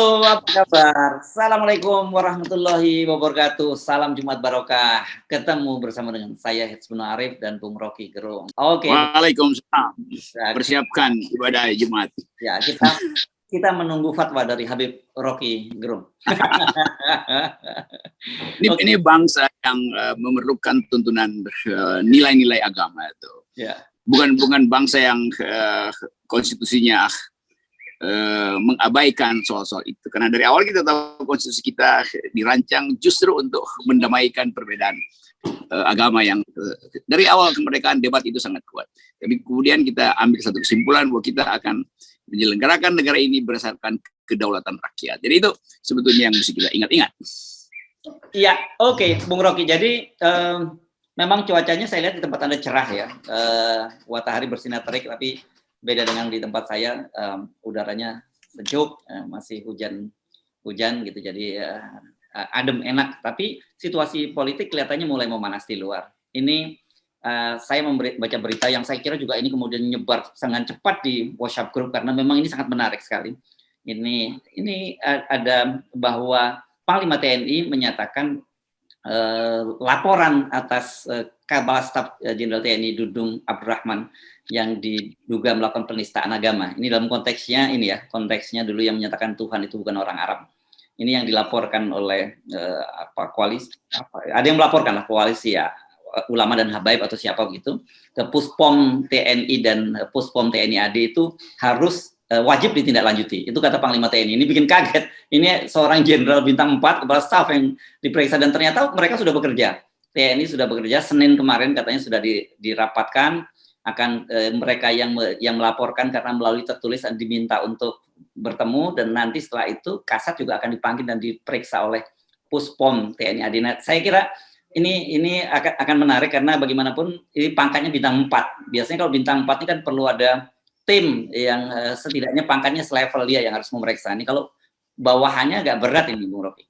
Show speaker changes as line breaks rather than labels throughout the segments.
apa kabar? Assalamualaikum warahmatullahi wabarakatuh. Salam Jumat Barokah. Ketemu bersama dengan saya Hitsbun Arif dan Bung Rocky Gerung. Oke.
Waalaikumsalam. Persiapkan ibadah Jumat.
Ya, kita menunggu fatwa dari Habib Rocky Gerung.
Ini bangsa yang memerlukan tuntunan nilai-nilai agama itu.
Ya.
Bukan bangsa yang konstitusinya mengabaikan soal-soal itu. Karena dari awal kita tahu konstitusi kita dirancang justru untuk mendamaikan perbedaan agama yang dari awal kemerdekaan debat itu sangat kuat. Tapi kemudian kita ambil satu kesimpulan bahwa kita akan menyelenggarakan negara ini berdasarkan kedaulatan rakyat. Jadi itu sebetulnya yang mesti kita ingat-ingat.
Iya, oke, Bung Rocky. Jadi memang cuacanya saya lihat di tempat Anda cerah ya. Matahari bersinar terik, tapi beda dengan di tempat saya, udaranya sejuk, masih hujan gitu, jadi adem enak. Tapi situasi politik kelihatannya mulai memanas di luar. Ini saya baca berita yang saya kira juga ini kemudian nyebar sangat cepat di WhatsApp group karena memang ini sangat menarik sekali. Ini ada bahwa Panglima TNI menyatakan laporan atas Kepala Staf Jenderal TNI Dudung Abdurrahman yang diduga melakukan penistaan agama. Ini dalam konteksnya konteksnya dulu yang menyatakan Tuhan itu bukan orang Arab. Ini yang dilaporkan oleh koalisi, ada yang melaporkan lah koalisi ya, ulama dan habaib atau siapa begitu, ke Puspom TNI dan Puspom TNI AD itu harus wajib ditindaklanjuti. Itu kata Panglima TNI. Ini bikin kaget. Ini seorang jenderal bintang 4 kepala staf yang diperiksa dan ternyata mereka sudah bekerja. TNI sudah bekerja. Senin kemarin katanya sudah dirapatkan, akan mereka yang melaporkan karena melalui tertulis dan diminta untuk bertemu, dan nanti setelah itu Kasat juga akan dipanggil dan diperiksa oleh Puspom TNI AD. Nah, saya kira ini akan menarik karena bagaimanapun ini pangkatnya bintang 4. Biasanya kalau bintang 4 ini kan perlu ada tim yang setidaknya pangkatnya selevel dia yang harus memeriksa. Ini kalau bawahannya agak berat ini, Bung Rocky.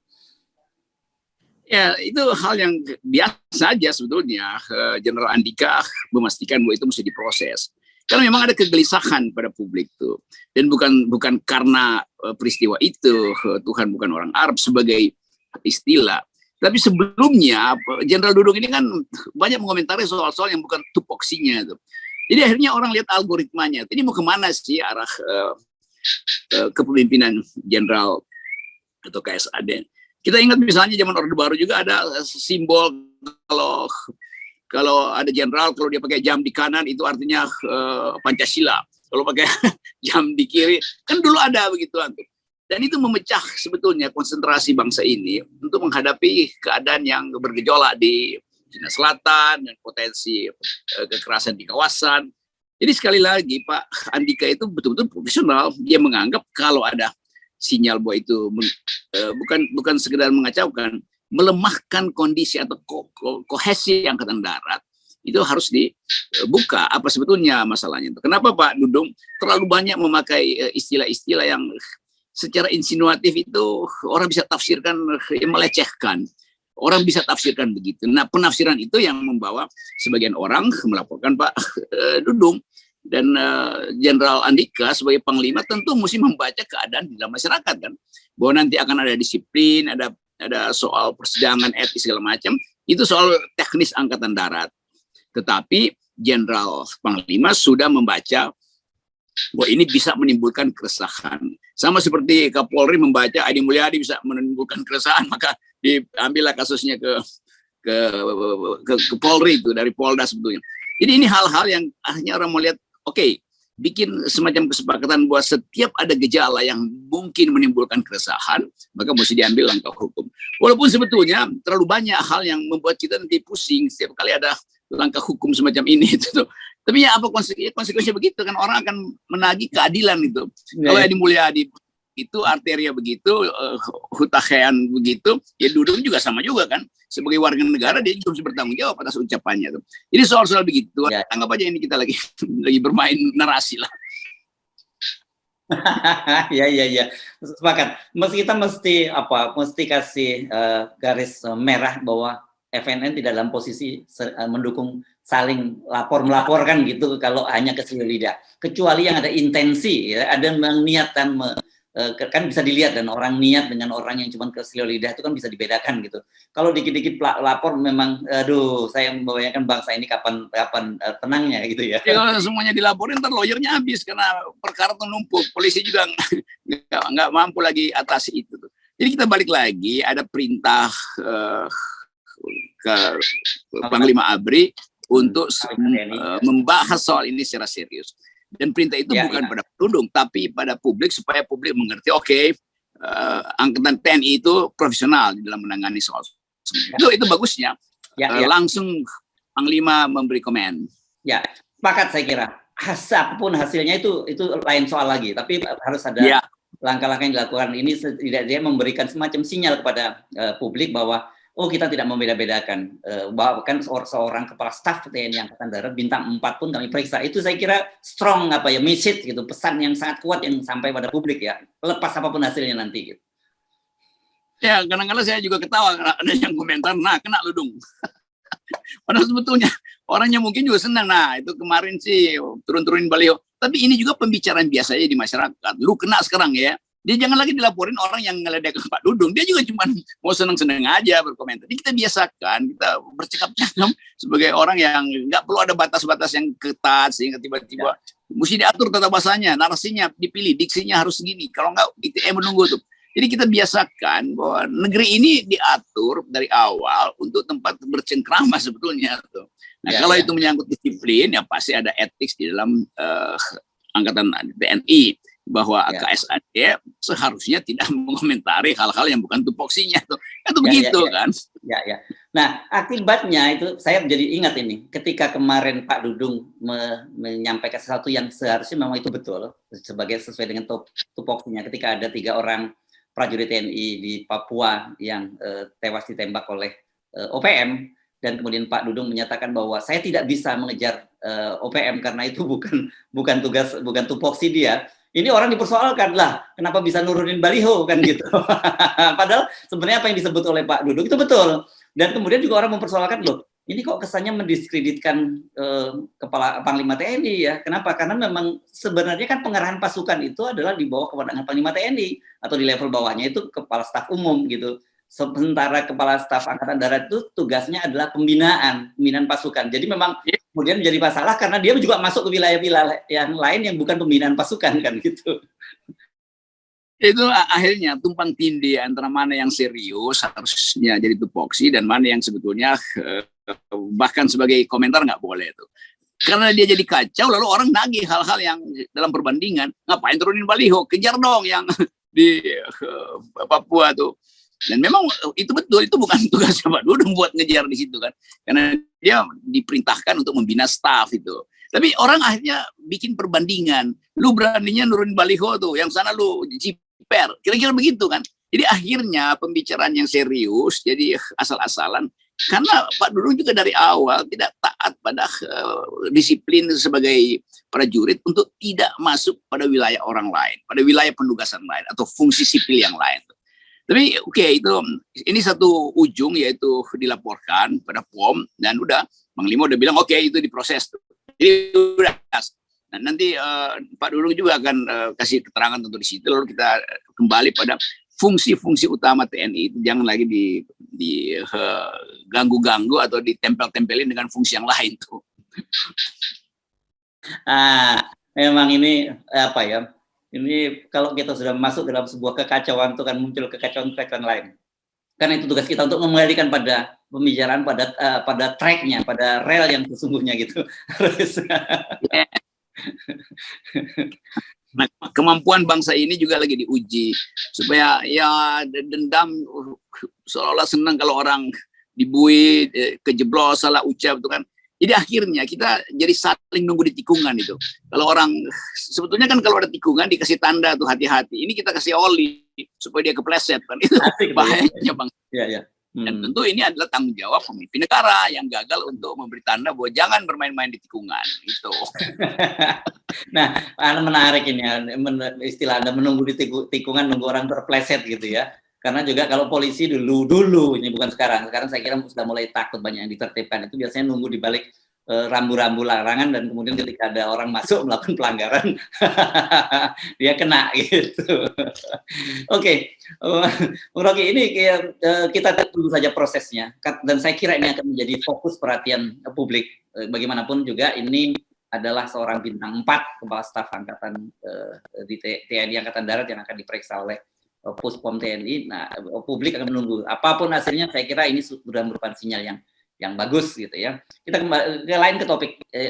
Ya, itu hal yang biasa saja sebetulnya. Jenderal Andika memastikan bahwa itu mesti diproses. Karena memang ada kegelisahan pada publik tuh. Dan bukan karena peristiwa itu Tuhan bukan orang Arab sebagai istilah. Tapi sebelumnya Jenderal Dudung ini kan banyak mengomentari soal-soal yang bukan tupoksinya tuh. Jadi akhirnya orang lihat algoritmanya. Ini mau kemana sih arah kepemimpinan Jenderal atau KSAD? Kita ingat misalnya zaman Orde Baru juga ada simbol kalau ada jenderal, kalau dia pakai jam di kanan itu artinya Pancasila. Kalau pakai jam di kiri, kan dulu ada begituan. Dan itu memecah sebetulnya konsentrasi bangsa ini untuk menghadapi keadaan yang bergejolak di Cina Selatan dan potensi kekerasan di kawasan. Jadi sekali lagi Pak Andika itu betul-betul profesional. Dia menganggap kalau ada sinyal bahwa itu bukan sekedar mengacaukan, melemahkan kondisi atau kohesi Angkatan Darat, itu harus dibuka apa sebetulnya masalahnya. Kenapa Pak Dudung terlalu banyak memakai istilah-istilah yang secara insinuatif itu orang bisa tafsirkan melecehkan. Orang bisa tafsirkan begitu. Nah, penafsiran itu yang membawa sebagian orang melaporkan Pak Dudung. Dan Jenderal Andika sebagai Panglima tentu mesti membaca keadaan di dalam masyarakat kan. Bahwa nanti akan ada disiplin, ada soal persidangan etis segala macam. Itu soal teknis Angkatan Darat. Tetapi Jenderal Panglima sudah membaca bahwa ini bisa menimbulkan keresahan. Sama seperti Kapolri membaca Adi Mulyadi bisa menimbulkan keresahan, maka diambillah kasusnya ke Polri itu dari Polda sebetulnya. Jadi ini hal-hal yang akhirnya orang melihat, oke, bikin semacam kesepakatan bahwa setiap ada gejala yang mungkin menimbulkan keresahan, maka mesti diambil langkah hukum. Walaupun sebetulnya terlalu banyak hal yang membuat kita nanti pusing setiap kali ada langkah hukum semacam ini. Itu. Tapi ya apa konsekuensinya begitu kan, orang akan menagih keadilan itu. Ya. Kalau Edi Mulyadi itu arteria begitu, Hutahean begitu, ya Dudung juga sama juga kan. Sebagai warga negara dia juga harus bertanggung jawab atas ucapannya tuh. Jadi soal-soal begitu, ya. Anggap aja ini kita lagi bermain narasi lah.
Ya, sepakat. Kita mesti kasih garis merah bahwa FNN tidak dalam posisi mendukung saling melaporkan gitu kalau hanya keselio lidah. Kecuali yang ada intensi, ya, ada yang niatan kan bisa dilihat, dan orang niat dengan orang yang cuma keselio lidah itu kan bisa dibedakan gitu. Kalau dikit-dikit lapor memang, aduh, saya membayangkan bangsa ini kapan tenangnya gitu ya.
Jadi kalau semuanya dilaporin, ntar lawyernya habis karena perkara tuh numpuk. Polisi juga nggak mampu lagi atasi itu. Jadi kita balik lagi, ada perintah ke Panglima ABRI untuk membahas soal ini secara serius. Dan perintah itu bukan pada penduduk, tapi pada publik, supaya publik mengerti, oke, Angkatan TNI itu profesional di dalam menangani soal itu bagusnya. Langsung Panglima memberi komen.
Ya, sepakat saya kira. Apapun hasilnya itu lain soal lagi, tapi harus ada langkah-langkah yang dilakukan. Ini setidaknya memberikan semacam sinyal kepada publik bahwa kita tidak membeda-bedakan. Bahkan seorang kepala staf TNI Angkatan Darat bintang 4 pun kami periksa. Itu saya kira strong message gitu, pesan yang sangat kuat yang sampai pada publik ya. Lepas apapun hasilnya nanti gitu.
Ya, kadang-kadang saya juga ketawa ada yang komentar, nah kena lu dong. Padahal sebetulnya orangnya mungkin juga senang. Nah, itu kemarin sih turun-turunin baliho. Tapi ini juga pembicaraan biasanya di masyarakat. Lu kena sekarang ya. Dia jangan lagi dilaporin orang yang ngeledek Pak Dudung. Dia juga cuma mau seneng-seneng aja berkomentar. Jadi kita biasakan, kita bercakap-cakap sebagai orang yang nggak perlu ada batas-batas yang ketat sehingga tiba-tiba mesti diatur tata bahasanya, narasinya dipilih, diksinya harus segini. Kalau nggak, ITE menunggu tuh. Jadi kita biasakan bahwa negeri ini diatur dari awal untuk tempat bercengkrama sebetulnya tuh. Nah, kalau itu menyangkut disiplin, ya pasti ada etik di dalam Angkatan TNI. Bahwa KSAD seharusnya tidak mengomentari hal-hal yang bukan tupoksinya tuh. Itu begitu kan.
Nah, akibatnya itu saya menjadi ingat ini ketika kemarin Pak Dudung menyampaikan sesuatu yang seharusnya memang itu betul sesuai dengan tupoksinya, ketika ada 3 orang prajurit TNI di Papua yang tewas ditembak oleh OPM, dan kemudian Pak Dudung menyatakan bahwa saya tidak bisa mengejar OPM karena itu bukan tupoksi dia. Ini orang dipersoalkan lah, kenapa bisa nurunin baliho kan gitu. Padahal sebenarnya apa yang disebut oleh Pak Dudung itu betul. Dan kemudian juga orang mempersoalkan, loh, ini kok kesannya mendiskreditkan Kepala Panglima TNI ya. Kenapa? Karena memang sebenarnya kan pengerahan pasukan itu adalah di bawah kewenangan Panglima TNI, atau di level bawahnya itu Kepala Staf Umum gitu. Sementara Kepala Staf Angkatan Darat itu tugasnya adalah pembinaan pasukan. Jadi memang kemudian menjadi masalah karena dia juga masuk ke wilayah-wilayah yang lain yang bukan pembinaan pasukan kan gitu.
Itu akhirnya tumpang tindih antara mana yang serius harusnya jadi tupoksi dan mana yang sebetulnya bahkan sebagai komentar nggak boleh itu. Karena dia jadi kacau, lalu orang nagih hal-hal yang dalam perbandingan, ngapain turunin baliho, kejar dong yang di Papua tuh. Dan memang itu betul, itu bukan tugas Pak Dudung buat ngejar di situ kan, karena dia diperintahkan untuk membina staf itu. Tapi orang akhirnya bikin perbandingan, lu beraninya nurunin baliho tuh, yang sana lu jiper, kira-kira begitu kan. Jadi akhirnya pembicaraan yang serius jadi asal-asalan, karena Pak Dudung juga dari awal tidak taat pada disiplin sebagai prajurit untuk tidak masuk pada wilayah orang lain, pada wilayah penugasan lain atau fungsi sipil yang lain. Tapi itu ini satu ujung, yaitu dilaporkan pada POM dan udah Panglima udah bilang itu diproses tuh. Jadi udah. Nah, nanti Pak Dudung juga akan kasih keterangan tentu di situ, lalu kita kembali pada fungsi-fungsi utama TNI itu jangan lagi di ganggu-ganggu atau ditempel-tempelin dengan fungsi yang lain tuh.
Memang ini apa ya? Ini kalau kita sudah masuk dalam sebuah kekacauan itu kan muncul kekacauan lain. Karena itu tugas kita untuk mengembalikan pada pembicaraan pada tracknya, pada rel yang sesungguhnya gitu.
Nah, kemampuan bangsa ini juga lagi diuji supaya ya dendam seolah-olah senang kalau orang dibui, kejeblos, salah ucap itu kan. Jadi akhirnya kita jadi saling nunggu di tikungan itu. Kalau orang sebetulnya kan kalau ada tikungan dikasih tanda tuh hati-hati. Ini kita kasih oli supaya dia kepleset kan. Itu bahayanya Bang.
Iya.
Dan tentu ini adalah tanggung jawab pemimpin negara yang gagal untuk memberi tanda bahwa jangan bermain-main di tikungan gitu.
Nah, menarik ini istilah Anda menunggu di tikungan, nunggu orang terpleset gitu ya. Karena juga kalau polisi dulu ini bukan sekarang saya kira sudah mulai takut, banyak yang ditertibkan, itu biasanya nunggu di balik rambu-rambu larangan dan kemudian ketika ada orang masuk melakukan pelanggaran dia kena gitu. Oke, Bung Rocky, ini kita tunggu saja prosesnya dan saya kira ini akan menjadi fokus perhatian publik. Bagaimanapun juga ini adalah seorang bintang 4 kepala staf angkatan di TNI Angkatan Darat yang akan diperiksa oleh Puspom TNI. Nah, publik akan menunggu. Apapun hasilnya, saya kira ini sudah merupakan sinyal yang bagus gitu ya. Kita kembali ke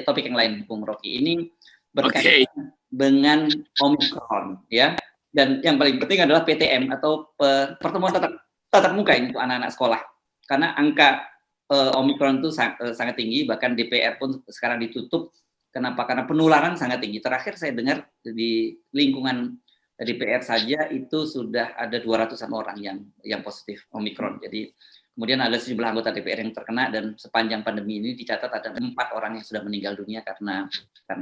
topik yang lain, Bung Rocky. Ini berkaitan dengan Omikron ya. Dan yang paling penting adalah PTM atau pertemuan tatap muka ini untuk anak-anak sekolah. Karena angka Omikron itu sangat tinggi, bahkan DPR pun sekarang ditutup. Kenapa? Karena penularan sangat tinggi. Terakhir saya dengar di lingkungan DPR saja itu sudah ada 200-an orang yang positif Omikron. Jadi kemudian ada sejumlah anggota DPR yang terkena dan sepanjang pandemi ini dicatat ada 4 orang yang sudah meninggal dunia karena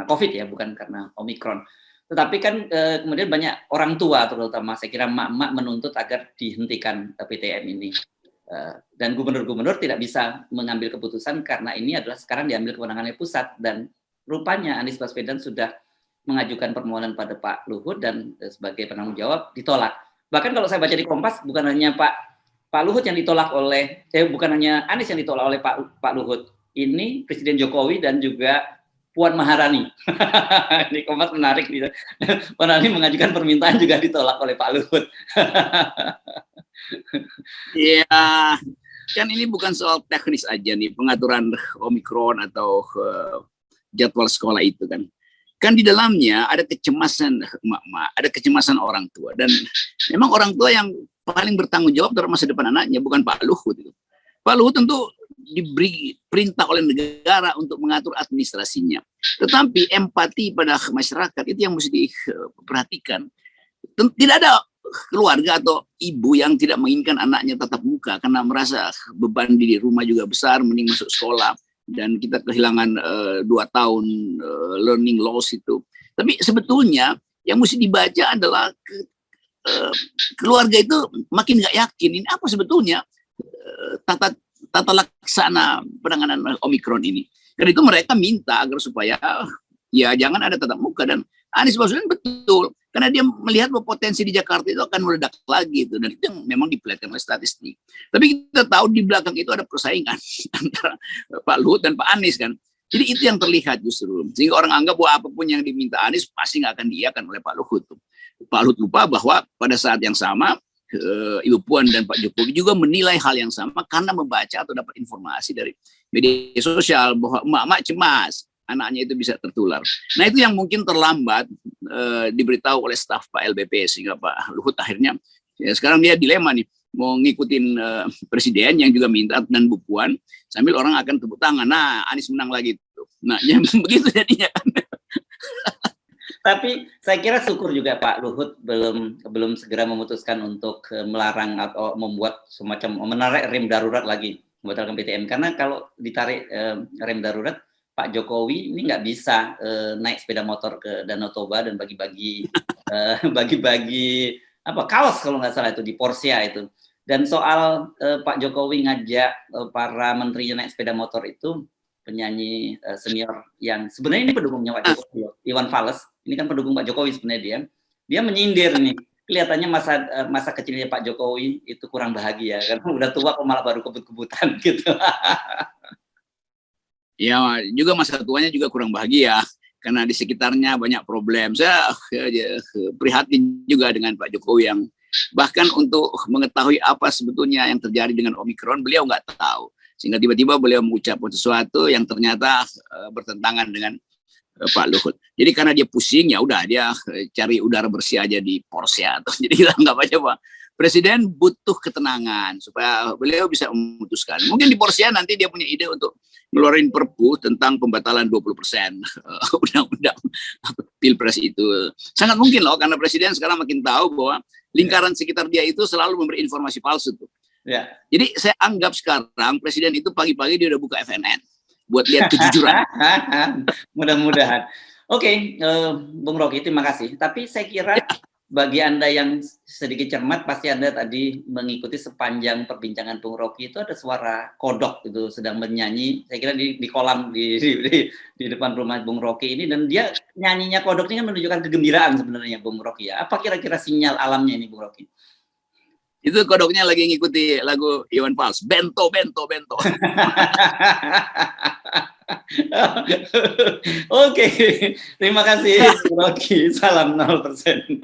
COVID ya, bukan karena Omikron. Tetapi kan kemudian banyak orang tua terutama saya kira emak-emak menuntut agar dihentikan PTM ini. Dan gubernur-gubernur tidak bisa mengambil keputusan karena ini adalah sekarang diambil kewenangannya pusat dan rupanya Anies Baswedan sudah mengajukan permohonan pada Pak Luhut dan sebagai penanggung jawab ditolak. Bahkan kalau saya baca di Kompas bukan hanya Pak Luhut yang ditolak bukan hanya Anies yang ditolak oleh Pak Luhut. Ini Presiden Jokowi dan juga Puan Maharani. Ini Kompas menarik gitu. Puan Maharani mengajukan permintaan juga ditolak oleh Pak Luhut.
Iya, kan ini bukan soal teknis aja nih pengaturan Omikron atau jadwal sekolah itu kan. Kan di dalamnya ada kecemasan emak-emak, ada kecemasan orang tua dan memang orang tua yang paling bertanggung jawab terhadap masa depan anaknya bukan Pak Luhut itu. Pak Luhut tentu diberi perintah oleh negara untuk mengatur administrasinya. Tetapi empati pada masyarakat itu yang mesti diperhatikan. Tidak ada keluarga atau ibu yang tidak menginginkan anaknya tatap muka karena merasa beban di rumah juga besar, mending masuk sekolah. Dan kita kehilangan 2 tahun learning loss itu. Tapi sebetulnya yang mesti dibaca adalah keluarga itu makin nggak yakin ini apa sebetulnya tata laksana penanganan Omikron ini. Karena itu mereka minta agar supaya ya jangan ada tatap muka dan Anies Baswedan betul karena dia melihat bahwa potensi di Jakarta itu akan meledak lagi itu dan itu yang memang diperlihatkan oleh statistik. Tapi kita tahu di belakang itu ada persaingan antara Pak Luhut dan Pak Anies kan. Jadi itu yang terlihat justru sehingga orang anggap bahwa apapun yang diminta Anies pasti nggak akan diiyakan oleh Pak Luhut. Pak Luhut lupa bahwa pada saat yang sama Ibu Puan dan Pak Jokowi juga menilai hal yang sama karena membaca atau dapat informasi dari media sosial bahwa emak-emak cemas anaknya itu bisa tertular. Nah itu yang mungkin terlambat diberitahu oleh staf Pak LBP sehingga Pak Luhut akhirnya ya sekarang dia dilema nih mau ngikutin presiden yang juga minta dan Bu Puan sambil orang akan tepuk tangan. Nah Anies menang lagi itu. Nah ya, begitu jadinya.
Tapi saya kira syukur juga Pak Luhut belum segera memutuskan untuk melarang atau membuat semacam menarik rem darurat lagi membatalkan PTM karena kalau ditarik rem darurat Pak Jokowi ini nggak bisa naik sepeda motor ke Danau Toba dan bagi-bagi kaos kalau nggak salah itu di Porsia itu. Dan soal Pak Jokowi ngajak para menterinya naik sepeda motor itu penyanyi senior yang sebenarnya ini pendukungnya Pak Jokowi, Iwan Fals. Ini kan pendukung Pak Jokowi sebenarnya dia menyindir nih. Kelihatannya masa kecilnya Pak Jokowi itu kurang bahagia karena udah tua kok malah baru kebut-kebutan gitu.
Ya juga masa tuanya juga kurang bahagia karena di sekitarnya banyak problem. Saya prihatin juga dengan Pak Jokowi yang bahkan untuk mengetahui apa sebetulnya yang terjadi dengan Omikron beliau nggak tahu sehingga tiba-tiba beliau mengucapkan sesuatu yang ternyata bertentangan dengan Pak Luhut. Jadi karena dia pusing ya udah dia cari udara bersih aja di Porsia. Jadi kita nggak baca Pak. Presiden butuh ketenangan supaya beliau bisa memutuskan. Mungkin di Porsia nanti dia punya ide untuk ngeluarin perpu tentang pembatalan 20% undang-undang Pilpres itu. Sangat mungkin loh karena presiden sekarang makin tahu bahwa lingkaran sekitar dia itu selalu memberi informasi palsu tuh. Ya. Jadi saya anggap sekarang presiden itu pagi-pagi dia udah buka FNN buat lihat kejujuran.
Mudah-mudahan. Oke, Bung Rocky terima kasih. Tapi saya kira bagi Anda yang sedikit cermat, pasti Anda tadi mengikuti sepanjang perbincangan Bung Rocky itu ada suara kodok itu sedang bernyanyi. Saya kira di kolam di depan rumah Bung Rocky ini, dan dia nyanyinya kodok ini kan menunjukkan kegembiraan sebenarnya Bung Rocky ya. Apa kira-kira sinyal alamnya ini Bung Rocky?
Itu kodoknya lagi ngikuti lagu Iwan Fals, bento, bento, bento.
Oke, terima kasih Bung Rocky. Salam 0%.